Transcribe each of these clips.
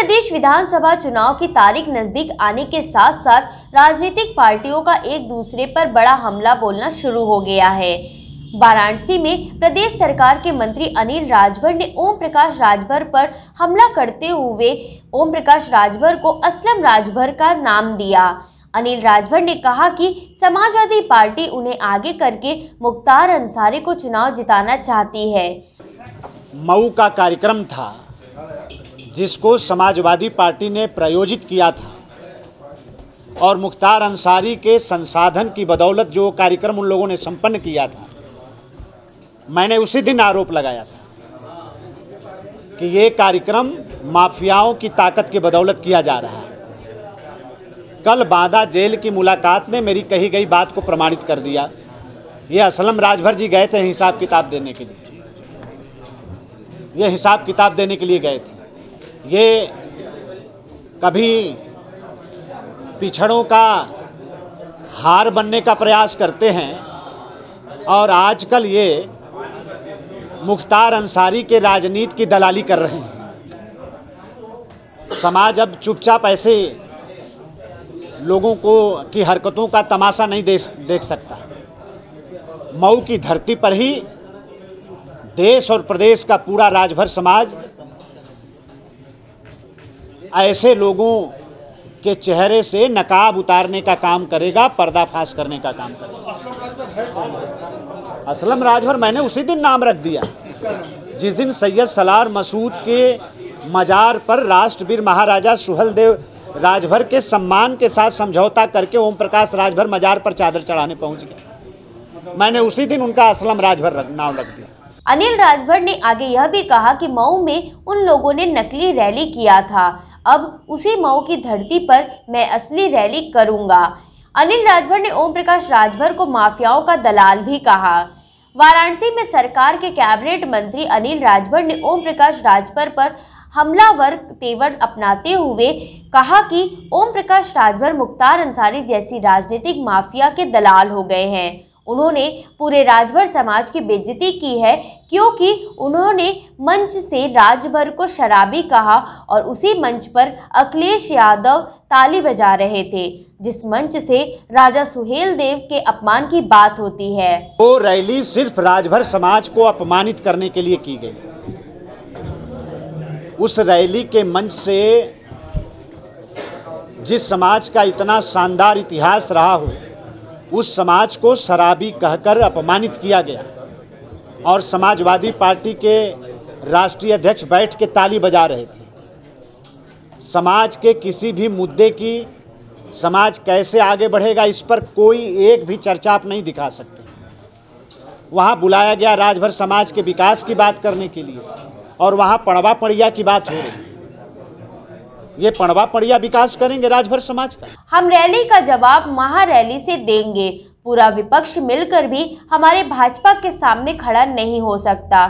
प्रदेश विधानसभा चुनाव की तारीख नजदीक आने के साथ साथ राजनीतिक पार्टियों का एक दूसरे पर बड़ा हमला बोलना शुरू हो गया है। वाराणसी में प्रदेश सरकार के मंत्री अनिल राजभर ने ओम प्रकाश राजभर पर हमला करते हुए ओम प्रकाश राजभर को असलम राजभर का नाम दिया। अनिल राजभर ने कहा कि समाजवादी पार्टी उन्हें आगे करके मुख्तार अंसारी को चुनाव जिताना चाहती है। मऊ का कार्यक्रम था जिसको समाजवादी पार्टी ने प्रायोजित किया था और मुख्तार अंसारी के संसाधन की बदौलत जो कार्यक्रम उन लोगों ने संपन्न किया था, मैंने उसी दिन आरोप लगाया था कि ये कार्यक्रम माफियाओं की ताकत की बदौलत किया जा रहा है। कल बांदा जेल की मुलाकात ने मेरी कही गई बात को प्रमाणित कर दिया। ये असलम राजभर जी गए थे हिसाब किताब देने के लिए, ये हिसाब किताब देने के लिए गए थे। ये कभी पिछड़ों का हार बनने का प्रयास करते हैं और आजकल ये मुख्तार अंसारी के राजनीति की दलाली कर रहे हैं। समाज अब चुपचाप ऐसे लोगों को की हरकतों का तमाशा नहीं देख सकता। मऊ की धरती पर ही देश और प्रदेश का पूरा राजभर समाज ऐसे लोगों के चेहरे से नकाब उतारने का काम करेगा, पर्दाफाश करने का काम करेगा। असलम राजभर मैंने उसी दिन नाम रख दिया जिस दिन सैयद सलार मसूद के मजार पर राष्ट्रवीर महाराजा सुहेलदेव राजभर के सम्मान के साथ समझौता करके ओम प्रकाश राजभर मजार पर चादर चढ़ाने पहुंच गए। मैंने उसी दिन उनका असलम राजभर नाम रख दिया। अनिल राजभर ने आगे यह भी कहा कि मऊ में उन लोगों ने नकली रैली किया था, अब उसी मऊ की धरती पर मैं असली रैली करूंगा। अनिल राजभर ने ओम प्रकाश राजभर को माफियाओं का दलाल भी कहा। वाराणसी में सरकार के कैबिनेट मंत्री अनिल राजभर ने ओम प्रकाश राजभर पर हमलावर तेवर अपनाते हुए कहा कि ओम प्रकाश राजभर मुख्तार अंसारी जैसी राजनीतिक माफिया के दलाल हो गए हैं। उन्होंने पूरे राजभर समाज की बेइज्जती की है क्योंकि उन्होंने मंच से राजभर को शराबी कहा और उसी मंच पर अखिलेश यादव ताली बजा रहे थे, जिस मंच से राजा सुहेलदेव के अपमान की बात होती है। वो रैली सिर्फ राजभर समाज को अपमानित करने के लिए की गई। उस रैली के मंच से जिस समाज का इतना शानदार इतिहास रहा हो, उस समाज को शराबी कहकर अपमानित किया गया और समाजवादी पार्टी के राष्ट्रीय अध्यक्ष बैठ के ताली बजा रहे थे। समाज के किसी भी मुद्दे की समाज कैसे आगे बढ़ेगा इस पर कोई एक भी चर्चा आप नहीं दिखा सकते। वहाँ बुलाया गया राजभर समाज के विकास की बात करने के लिए और वहाँ पड़वा पड़िया की बात हो रही है। ये पड़वा पड़िया विकास करेंगे राजभर समाज का? हम रैली का जवाब महारैली से देंगे। पूरा विपक्ष मिलकर भी हमारे भाजपा के सामने खड़ा नहीं हो सकता।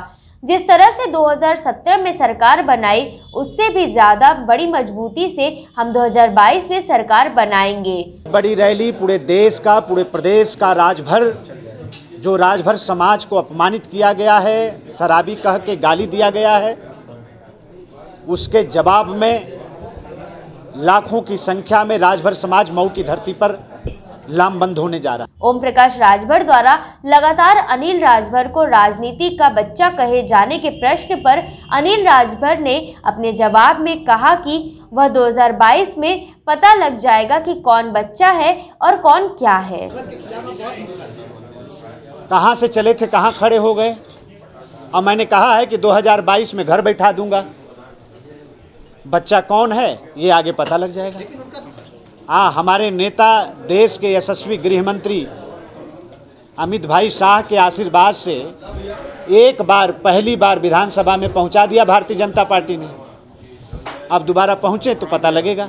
जिस तरह से 2017 में सरकार बनाई उससे भी ज्यादा बड़ी मजबूती से हम 2022 में सरकार बनाएंगे। बड़ी रैली पूरे देश का, पूरे प्रदेश का राजभर, जो राजभर समाज को अपमानित किया गया है, शराबी कह के गाली दिया गया है, उसके जवाब में लाखों की संख्या में राजभर समाज मऊ की धरती पर लामबंद होने जा रहा है। ओम प्रकाश राजभर द्वारा लगातार अनिल राजभर को राजनीति का बच्चा कहे जाने के प्रश्न पर अनिल राजभर ने अपने जवाब में कहा कि वह 2022 में पता लग जाएगा कि कौन बच्चा है और कौन क्या है। कहां से चले थे कहां खड़े हो गए। और मैंने कहा है कि 2022 में घर बैठा दूंगा। बच्चा कौन है ये आगे पता लग जाएगा। हमारे नेता, देश के यशस्वी गृह मंत्री अमित भाई शाह के आशीर्वाद से एक बार, पहली बार विधानसभा में पहुंचा दिया भारतीय जनता पार्टी ने। अब दोबारा पहुंचे तो पता लगेगा।